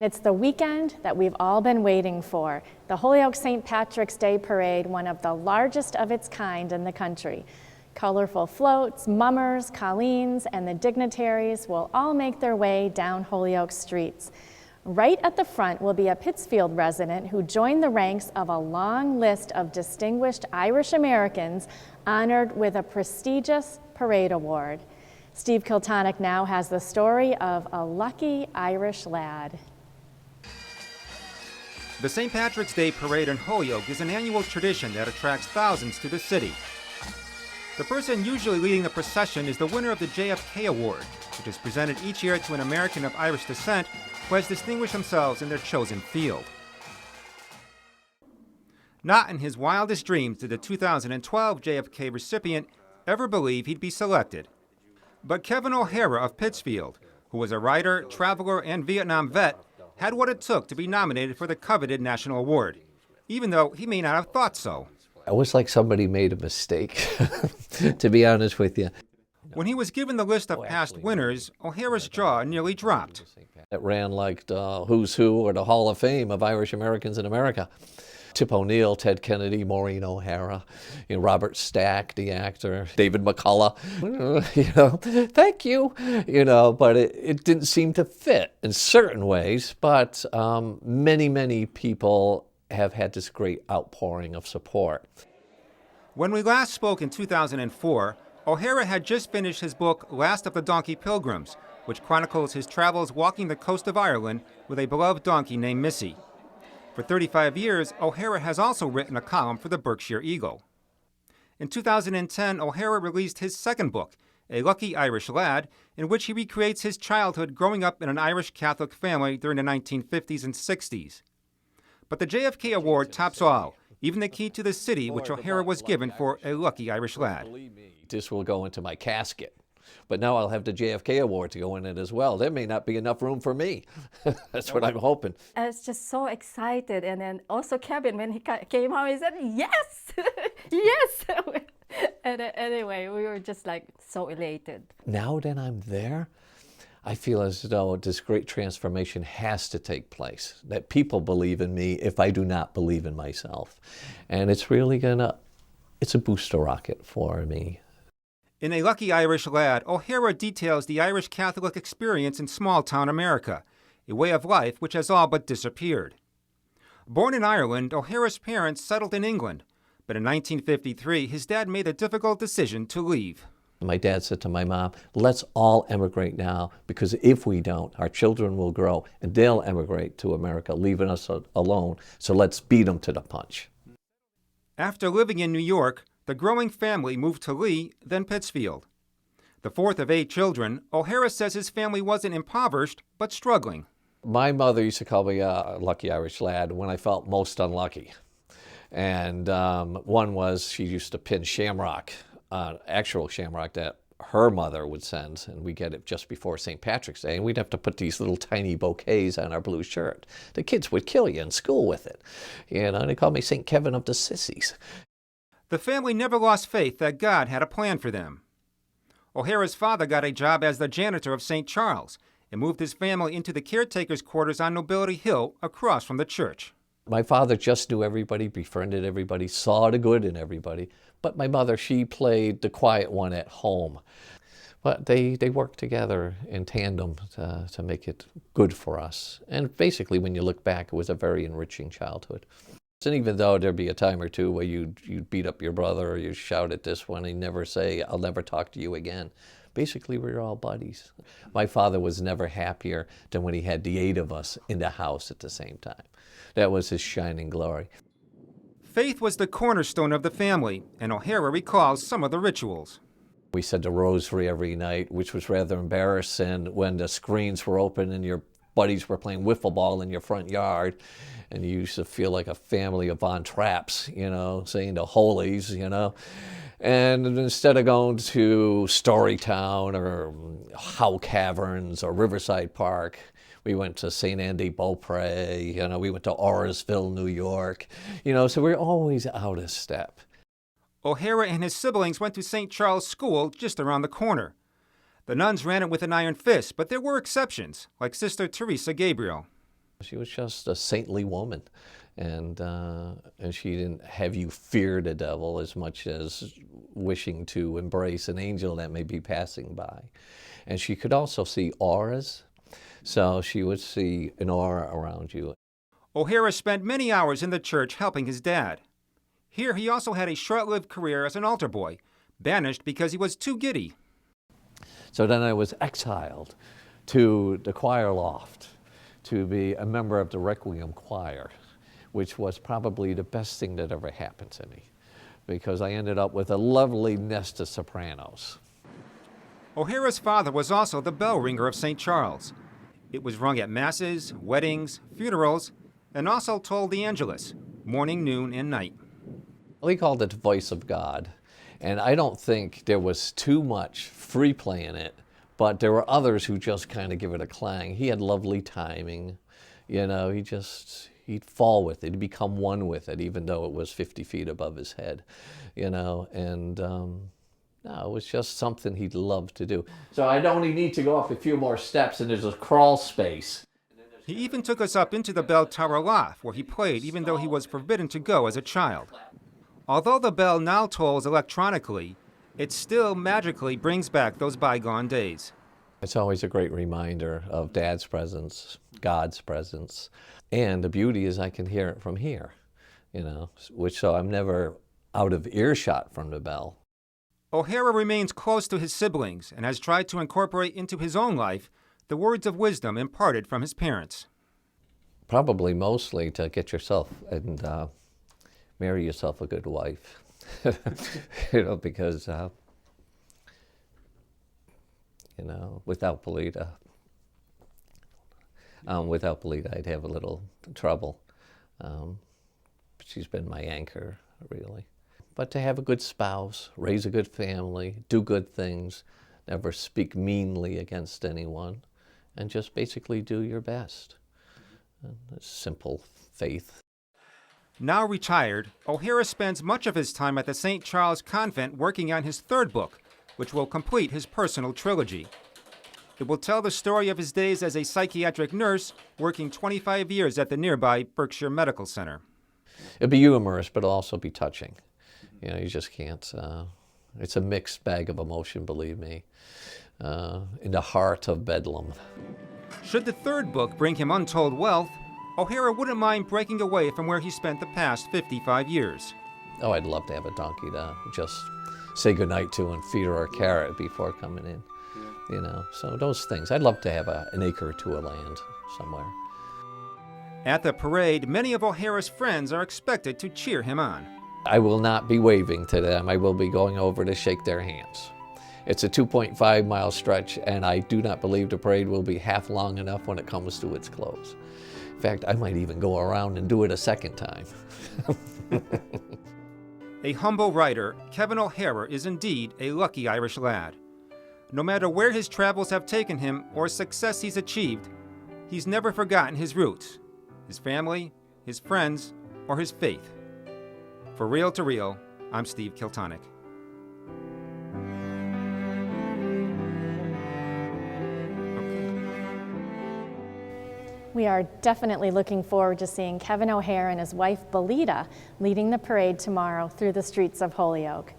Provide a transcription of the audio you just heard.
It's the weekend that we've all been waiting for, the Holyoke St. Patrick's Day Parade, one of the largest of its kind in the country. Colorful floats, mummers, colleens, and the dignitaries will all make their way down Holyoke streets. Right at the front will be a Pittsfield resident who joined the ranks of a long list of distinguished Irish Americans honored with a prestigious parade award. Steve Kiltonic now has the story of a lucky Irish lad. The St. Patrick's Day Parade in Holyoke is an annual tradition that attracts thousands to the city. The person usually leading the procession is the winner of the JFK Award, which is presented each year to an American of Irish descent who has distinguished themselves in their chosen field. Not in his wildest dreams did the 2012 JFK recipient ever believe he'd be selected. But Kevin O'Hara of Pittsfield, who was a writer, traveler, and Vietnam vet, had what it took to be nominated for the coveted national award, even though he may not have thought so. It was like somebody made a mistake, to be honest with you. When he was given the list of past winners, O'Hara's jaw nearly dropped. It ran like the who's who or the Hall of Fame of Irish Americans in America. Tip O'Neill, Ted Kennedy, Maureen O'Hara, Robert Stack, the actor, David McCullough, thank you, but it didn't seem to fit in certain ways, but many people have had this great outpouring of support. When we last spoke in 2004, O'Hara had just finished his book, Last of the Donkey Pilgrims, which chronicles his travels walking the coast of Ireland with a beloved donkey named Missy. For 35 years, O'Hara has also written a column for the Berkshire Eagle. In 2010, O'Hara released his second book, A Lucky Irish Lad, in which he recreates his childhood growing up in an Irish Catholic family during the 1950s and 60s. But the JFK Award tops all, even the key to the city which O'Hara was given for A Lucky Irish Lad. This will go into my casket. But now I'll have the JFK Award to go in it as well. There may not be enough room for me. That's what I'm hoping. I was just so excited. And then also Kevin, when he came home, he said, yes, yes. And anyway, we were just like so elated. Now that I'm there, I feel as though this great transformation has to take place, that people believe in me if I do not believe in myself. And it's really it's a booster rocket for me. In A Lucky Irish Lad, O'Hara details the Irish Catholic experience in small-town America, a way of life which has all but disappeared. Born in Ireland, O'Hara's parents settled in England, but in 1953, his dad made the difficult decision to leave. My dad said to my mom, let's all emigrate now, because if we don't, our children will grow and they'll emigrate to America, leaving us alone, so let's beat them to the punch. After living in New York, the growing family moved to Lee, then Pittsfield. The fourth of 8 children, O'Hara says his family wasn't impoverished, but struggling. My mother used to call me a lucky Irish lad when I felt most unlucky. And one was she used to pin shamrock, actual shamrock that her mother would send, and we get it just before St. Patrick's Day, and we'd have to put these little tiny bouquets on our blue shirt. The kids would kill you in school with it. They called me St. Kevin of the Sissies. The family never lost faith that God had a plan for them. O'Hara's father got a job as the janitor of St. Charles and moved his family into the caretaker's quarters on Nobility Hill across from the church. My father just knew everybody, befriended everybody, saw the good in everybody. But my mother, she played the quiet one at home. But they worked together in tandem to make it good for us. And basically, when you look back, it was a very enriching childhood. And even though there'd be a time or two where you'd beat up your brother or you shout at this one and never say, I'll never talk to you again. Basically, we were all buddies. My father was never happier than when he had the 8 of us in the house at the same time. That was his shining glory. Faith was the cornerstone of the family, and O'Hara recalls some of the rituals. We said the rosary every night, which was rather embarrassing when the screens were open and your buddies were playing wiffle ball in your front yard. And you used to feel like a family of Von Trapps, saying the holies, And instead of going to Storytown or Howe Caverns or Riverside Park, we went to St. Andy Beaupre, we went to Orisville, New York, so we're always out of step. O'Hara and his siblings went to St. Charles School just around the corner. The nuns ran it with an iron fist, but there were exceptions, like Sister Teresa Gabriel. She was just a saintly woman, and she didn't have you fear the devil as much as wishing to embrace an angel that may be passing by. And she could also see auras, so she would see an aura around you. O'Hara spent many hours in the church helping his dad. Here he also had a short-lived career as an altar boy, banished because he was too giddy. So then I was exiled to the choir loft to be a member of the Requiem choir, which was probably the best thing that ever happened to me, because I ended up with a lovely nest of sopranos. O'Hara's father was also the bell ringer of St. Charles. It was rung at masses, weddings, funerals, and also tolled the Angelus, morning, noon, and night. We called it the voice of God, and I don't think there was too much free play in it, but there were others who just kind of give it a clang. He had lovely timing, you know, he'd fall with it, he'd become one with it, even though it was 50 feet above his head, you know, and no, it was just something he'd love to do. So I'd only need to go up a few more steps and there's a crawl space. He even took us up into the bell tower loft, where he played even though he was forbidden to go as a child. Although the bell now tolls electronically, it still magically brings back those bygone days. It's always a great reminder of Dad's presence, God's presence, and the beauty is I can hear it from here, you know, so I'm never out of earshot from the bell. O'Hara remains close to his siblings and has tried to incorporate into his own life the words of wisdom imparted from his parents. Probably mostly to get yourself and marry yourself a good wife, you know, because, you know, without BELITA, I'd have a little trouble. She's been my anchor, really. But to have a good spouse, raise a good family, do good things, never speak meanly against anyone, and just basically do your best. Simple faith. Now retired, O'Hara spends much of his time at the St. Charles Convent working on his third book, which will complete his personal trilogy. It will tell the story of his days as a psychiatric nurse working 25 years at the nearby Berkshire Medical Center. It'll be humorous, but it'll also be touching. You know, you just can't, it's a mixed bag of emotion, believe me, in the heart of Bedlam. Should the third book bring him untold wealth, O'Hara wouldn't mind breaking away from where he spent the past 55 years. Oh, I'd love to have a donkey to just say goodnight to and feed her a carrot before coming in, you know. So those things. I'd love to have an acre or two of land somewhere. At the parade, many of O'Hara's friends are expected to cheer him on. I will not be waving to them. I will be going over to shake their hands. It's a 2.5-mile stretch, and I do not believe the parade will be half long enough when it comes to its close. In fact, I might even go around and do it a second time. A humble writer, Kevin O'Hara is indeed a lucky Irish lad. No matter where his travels have taken him or success he's achieved, he's never forgotten his roots, his family, his friends, or his faith. For Real to Real, I'm Steve Kiltonic. We are definitely looking forward to seeing Kevin O'Hara and his wife BELITA leading the parade tomorrow through the streets of Holyoke.